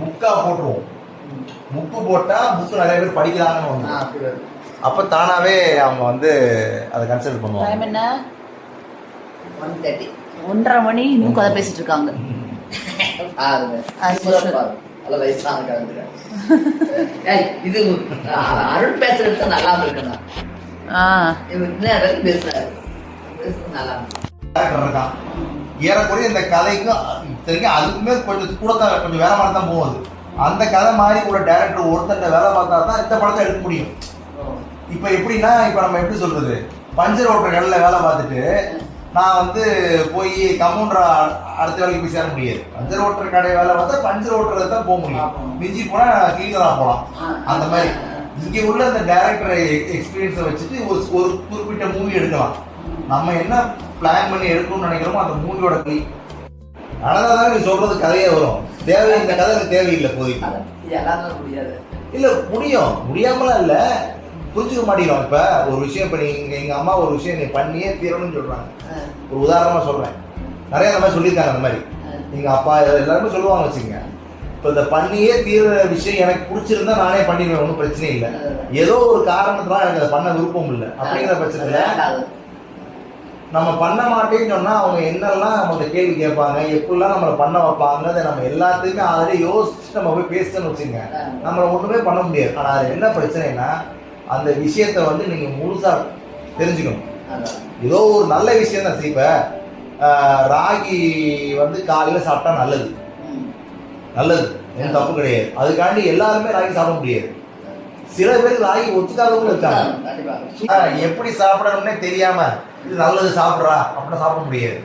புக்கா போட்டுருவோம். புக்கு போட்டா புக்கு நிறைய பேர் படிக்கிறாங்கன்னு ஒன்று. அப்போ தானாவே அவங்க வந்து அதை கன்சிடர் பண்ணுவாங்க. டைம் என்ன? 1:30. 1:30 மணி. இன்னும் கதை பேசிட்டு இருக்காங்க. இது அருண் பேசுறது நல்லா இருக்குண்ணா. பேசுறாரு நல்லா இருக்கான். ஏறக்குறைய இந்த கதைக்கும் அதுக்குமே கொஞ்சம் கூட தான், கொஞ்சம் வேலை மாதிரி தான் போகுது. அந்த கதை மாதிரி உள்ள டைரக்டர் ஒருத்தர் வேலை பார்த்தா தான் இந்த படத்தை எடுக்க முடியும். இப்போ எப்படின்னா, இப்போ நம்ம எப்படி சொல்றது, பஞ்சர் ஓட்டுற கடையில் வேலை பார்த்துட்டு நான் வந்து போய் கம்பவுண்டரா அடுத்த வேலைக்கு போய் சேர முடியாது. பஞ்சர் ஓட்டுற கடை வேலை பார்த்தா பஞ்சர் ஓட்டுறது தான் போக முடியும். மிஞ்சி போனா கிளீனரா போகலாம். அந்த மாதிரி இங்கே உள்ள அந்த டைரக்டர் எக்ஸ்பீரியன்ஸை வச்சுட்டு ஒரு குறிப்பிட்ட மூவி எடுக்கலாம். நம்ம என்ன பிளான் பண்ணி எடுக்கணும்னு நினைக்கிறோமோ அந்த மூவியோட கை. அதனால தான் நீ சொல்றது கதையே வரும். தேவை இந்த கதை எனக்கு தேவையில்லை போதிக்கு. முடியாது இல்லை, முடியாமலாம் இல்லை, புரிஞ்சுக்க மாட்டேங்கிறோம். இப்போ ஒரு விஷயம், இப்போ நீங்கள் எங்கள் அம்மா ஒரு விஷயம் நீ பண்ணியே தீரணும்னு சொல்கிறாங்க. ஒரு உதாரணமாக சொல்கிறேன், நிறைய அந்த மாதிரி சொல்லியிருக்காங்க. அந்த மாதிரி எங்கள் அப்பா எல்லாருமே சொல்லுவாங்க வச்சுங்க. இப்போ இந்த பண்ணியே தீர விஷயம் எனக்கு பிடிச்சிருந்தா நானே பண்ணிடுவேன், ஒன்றும் பிரச்சனை இல்லை. ஏதோ ஒரு காரணத்துலாம் எனக்கு அதை பண்ண விருப்பம் இல்லை அப்படிங்கிற பட்சத்தில் நம்ம பண்ண மாட்டேன்னு சொன்னால் அவங்க என்னெல்லாம் நம்மளை கேள்வி கேட்பாங்க, எப்படிலாம் நம்மளை பண்ண வைப்பாங்க, அதை நம்ம எல்லாத்துக்குமே ஆல்ரெடி யோசிச்சு நம்ம போய் பேசுன்னு வச்சுங்க, நம்மளை ஒன்றுமே பண்ண முடியாது. ஆனால் அது என்ன பிரச்சனைனா, அந்த விஷயத்த வந்து நீங்கள் முழுசாக தெரிஞ்சுக்கணும். ஏதோ ஒரு நல்ல விஷயம் தான். இப்போ ராகி வந்து காலையில் சாப்பிட்டா நல்லது, ஒன்றும் தப்பு கிடையாது. அதுக்காண்டி எல்லாருமே ராகி சாப்பிட முடியாது. சில பேருக்கு ராகி ஒத்துக்காதவங்களும் இருக்காங்க. எப்படி சாப்பிடணும்னே தெரியாம இது நல்லது சாப்பிட்றா அப்படின்னு சாப்பிட முடியாது.